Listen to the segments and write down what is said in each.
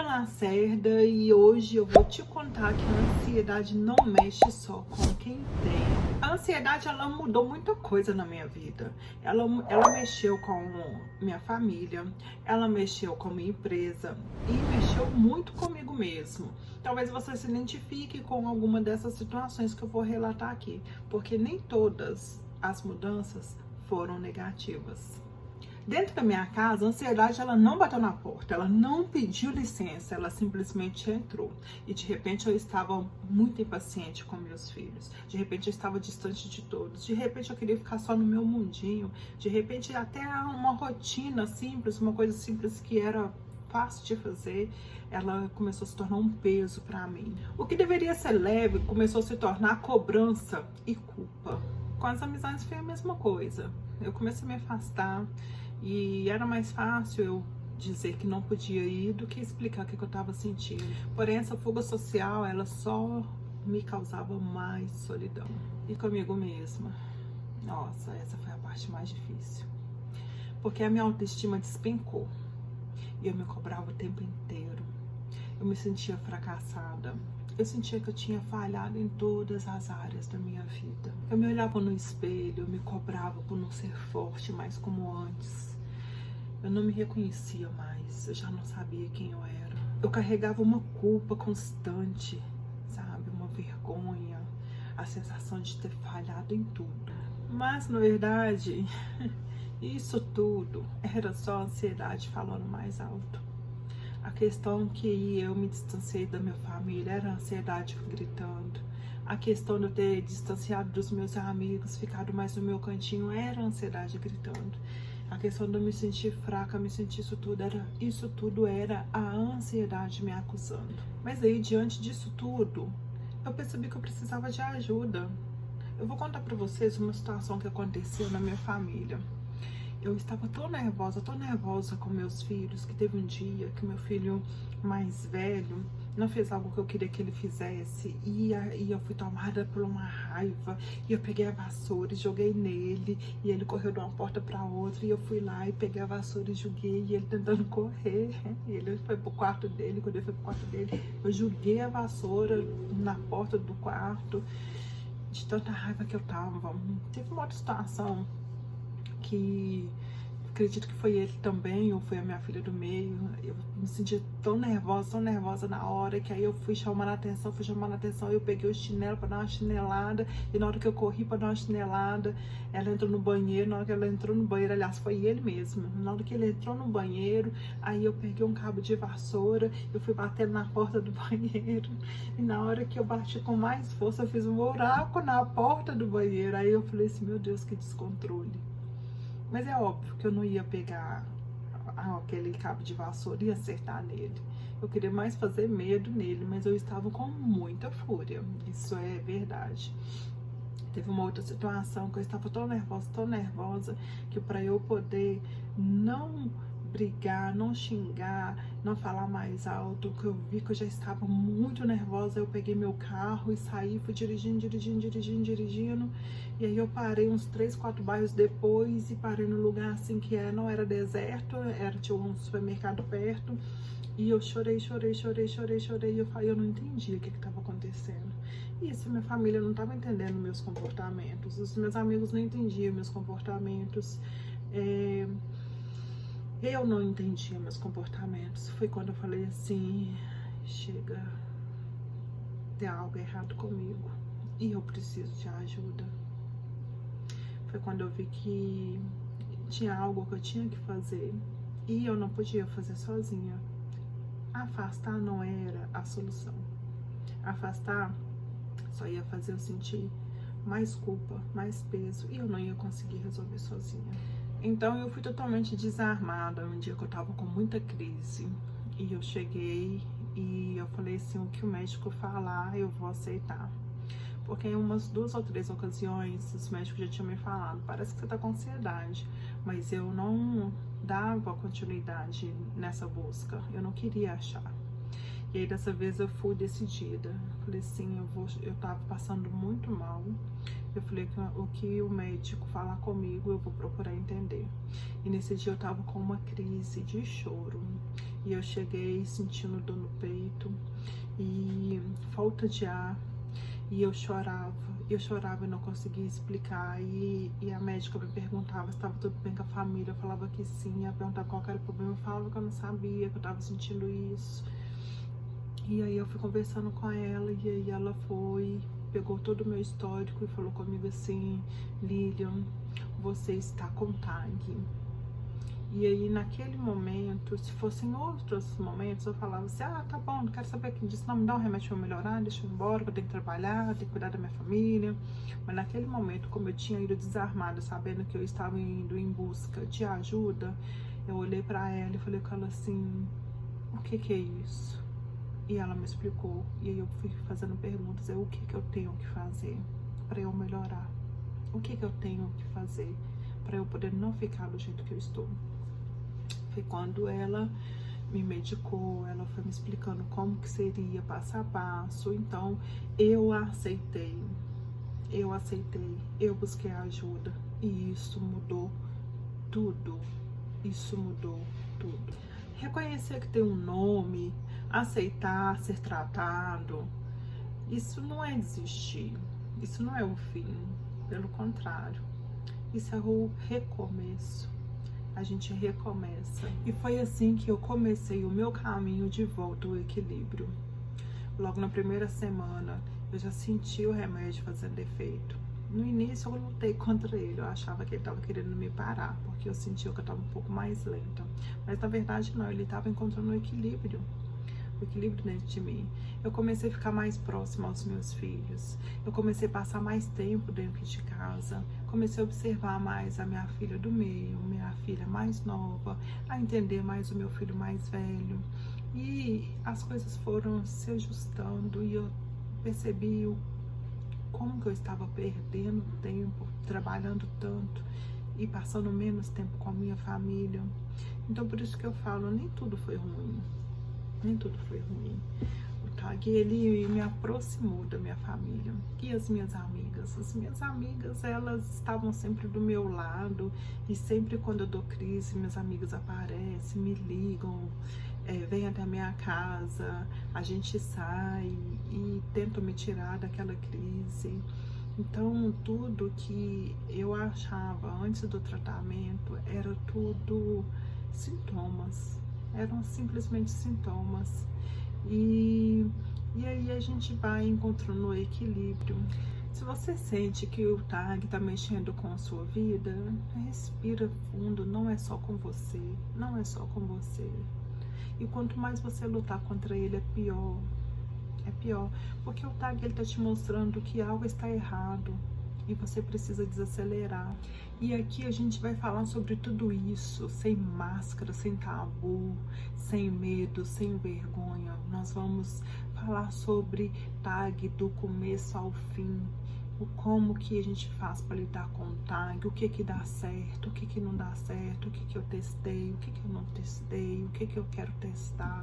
Júlia Lacerda, e hoje eu vou te contar que a ansiedade não mexe só com quem tem. A ansiedade, ela mudou muita coisa na minha vida. Ela mexeu com minha família, ela mexeu com minha empresa e mexeu muito comigo mesmo. Talvez você se identifique com alguma dessas situações que eu vou relatar aqui, porque nem todas as mudanças foram negativas. Dentro da minha casa, a ansiedade, ela não bateu na porta, ela não pediu licença, ela simplesmente entrou. E de repente eu estava muito impaciente com meus filhos, de repente eu estava distante de todos, de repente eu queria ficar só no meu mundinho, de repente até uma rotina simples, uma coisa simples que era fácil de fazer, ela começou a se tornar um peso para mim. O que deveria ser leve começou a se tornar cobrança e culpa. Com as amizades foi a mesma coisa. Eu comecei a me afastar e era mais fácil eu dizer que não podia ir do que explicar o que eu estava sentindo. Porém, essa fuga social, ela só me causava mais solidão. E comigo mesma. Nossa, essa foi a parte mais difícil. Porque a minha autoestima despencou. E eu me cobrava o tempo inteiro. Eu me sentia fracassada. Eu sentia que eu tinha falhado em todas as áreas da minha vida. Eu me olhava no espelho, eu me cobrava por não ser forte mais como antes. Eu não me reconhecia mais, eu já não sabia quem eu era. Eu carregava uma culpa constante, sabe? Uma vergonha, a sensação de ter falhado em tudo. Mas, na verdade, isso tudo era só a ansiedade falando mais alto. A questão que eu me distanciei da minha família era a ansiedade gritando. A questão de eu ter distanciado dos meus amigos, ficado mais no meu cantinho, era a ansiedade gritando. A questão de eu me sentir fraca, me sentir isso tudo era a ansiedade me acusando. Mas aí, diante disso tudo, eu percebi que eu precisava de ajuda. Eu vou contar pra vocês uma situação que aconteceu na minha família. Eu estava tão nervosa com meus filhos, que teve um dia que meu filho mais velho não fez algo que eu queria que ele fizesse, e eu fui tomada por uma raiva, e eu peguei a vassoura e joguei nele, e ele correu de uma porta para outra, e eu fui lá e peguei a vassoura e joguei, e ele tentando correr, e ele foi pro quarto dele. Quando ele foi pro quarto dele, eu joguei a vassoura na porta do quarto, de tanta raiva que eu tava. Teve uma outra situação que acredito que foi ele também, ou foi a minha filha do meio. Eu me senti tão nervosa na hora, que aí eu fui chamando a atenção, eu peguei o chinelo para dar uma chinelada, e na hora que eu corri para dar uma chinelada, ela entrou no banheiro. Na hora que ela entrou no banheiro, aliás, foi ele mesmo, na hora que ele entrou no banheiro, aí eu peguei um cabo de vassoura, eu fui batendo na porta do banheiro, e na hora que eu bati com mais força, eu fiz um buraco na porta do banheiro. Aí eu falei assim, meu Deus, que descontrole. Mas é óbvio que eu não ia pegar aquele cabo de vassoura e acertar nele. Eu queria mais fazer medo nele, mas eu estava com muita fúria. Isso é verdade. Teve uma outra situação que eu estava tão nervosa, que para eu poder não brigar, não xingar, não falar mais alto, que eu vi que eu já estava muito nervosa, eu peguei meu carro e saí, fui dirigindo, e aí eu parei uns 3, 4 bairros depois, e parei no lugar assim que não era deserto, tinha um supermercado perto, e eu chorei, e eu não entendia o que estava acontecendo. Isso, minha família não estava entendendo meus comportamentos, os meus amigos não entendiam meus comportamentos, eu não entendia meus comportamentos. Foi quando eu falei assim, chega, tem algo errado comigo e eu preciso de ajuda. Foi quando eu vi que tinha algo que eu tinha que fazer e eu não podia fazer sozinha. Afastar não era a solução. Afastar só ia fazer eu sentir mais culpa, mais peso, e eu não ia conseguir resolver sozinha. Então eu fui totalmente desarmada um dia que eu tava com muita crise, e eu cheguei e eu falei assim, o que o médico falar eu vou aceitar. Porque em umas 2 ou 3 ocasiões os médicos já tinham me falado, parece que você tá com ansiedade, mas eu não dava continuidade nessa busca, eu não queria achar. E aí dessa vez eu fui decidida, falei assim, eu tava passando muito mal, eu falei que o que o médico falar comigo eu vou procurar entender. E nesse dia eu tava com uma crise de choro, E eu cheguei sentindo dor no peito e falta de ar. E eu chorava e não conseguia explicar. E a médica me perguntava se estava tudo bem com a família. Eu falava que sim. Ela perguntava qual era o problema. Eu falava que eu não sabia, que eu estava sentindo isso. E aí eu fui conversando com ela. E aí ela pegou todo o meu histórico e falou comigo assim: Lilian, você está com TAG. E aí, naquele momento, se fossem outros momentos, eu falava assim: ah, tá bom, não quero saber quem disse, não, me dá um remédio pra eu melhorar, deixa eu ir embora, que eu tenho que trabalhar, tenho que cuidar da minha família. Mas naquele momento, como eu tinha ido desarmada, sabendo que eu estava indo em busca de ajuda, eu olhei pra ela e falei com ela assim: o que que é isso? E ela me explicou, e aí eu fui fazendo perguntas: o que que eu tenho que fazer pra eu melhorar? O que que eu tenho que fazer pra eu poder não ficar do jeito que eu estou? Foi quando ela me medicou, ela foi me explicando como que seria passo a passo. Então eu aceitei, eu busquei ajuda e isso mudou tudo, Reconhecer que tem um nome, aceitar ser tratado, isso não é desistir, isso não é o fim, pelo contrário, isso é o recomeço. A gente recomeça. E foi assim que eu comecei o meu caminho de volta ao equilíbrio. Logo na primeira semana, eu já senti o remédio fazendo efeito. No início, eu lutei contra ele. Eu achava que ele estava querendo me parar, porque eu sentia que eu estava um pouco mais lenta. Mas, na verdade, não. Ele estava encontrando o equilíbrio dentro de mim. Eu comecei a ficar mais próxima aos meus filhos. Eu comecei a passar mais tempo dentro de casa. Comecei a observar mais a minha filha do meio, minha filha mais nova, a entender mais o meu filho mais velho. E as coisas foram se ajustando e eu percebi como que eu estava perdendo tempo, trabalhando tanto e passando menos tempo com a minha família. Então, por isso que eu falo, nem tudo foi ruim. O TAG, ele me aproximou da minha família. E as minhas amigas, elas estavam sempre do meu lado. E sempre quando eu dou crise, minhas amigas aparecem, me ligam, vêm até a minha casa, a gente sai e tentam me tirar daquela crise. Então, tudo que eu achava antes do tratamento era tudo sintomas. Eram simplesmente sintomas. E aí a gente vai encontrando o equilíbrio. Se você sente que o TAG está mexendo com a sua vida, respira fundo, não é só com você, E quanto mais você lutar contra ele, é pior. Porque o TAG está te mostrando que algo está errado e você precisa desacelerar. E aqui a gente vai falar sobre tudo isso, sem máscara, sem tabu, sem medo, sem vergonha. Nós vamos falar sobre TAG do começo ao fim, como que a gente faz para lidar com o TAG, o que que dá certo, o que que não dá certo, o que que eu testei, o que que eu não testei, o que que eu quero testar.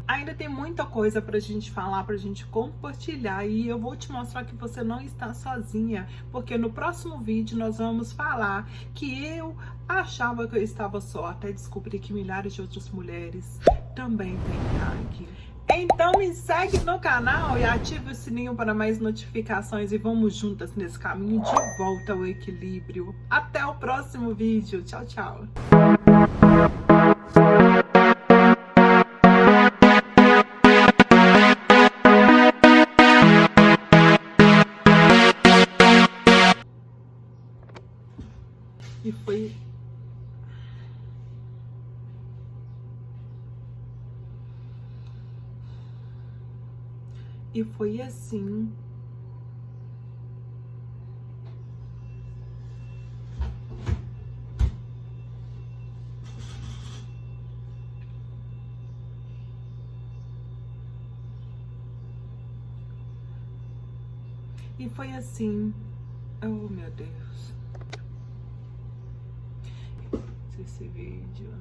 Ainda tem muita coisa pra gente falar, pra gente compartilhar, e eu vou te mostrar que você não está sozinha, porque no próximo vídeo nós vamos falar que eu achava que eu estava só, até descobrir que milhares de outras mulheres também têm TAG. Então me segue no canal e ative o sininho para mais notificações e vamos juntas nesse caminho de volta ao equilíbrio. Até o próximo vídeo. Tchau, tchau. E foi assim. E foi assim. Oh, meu Deus. Esse vídeo.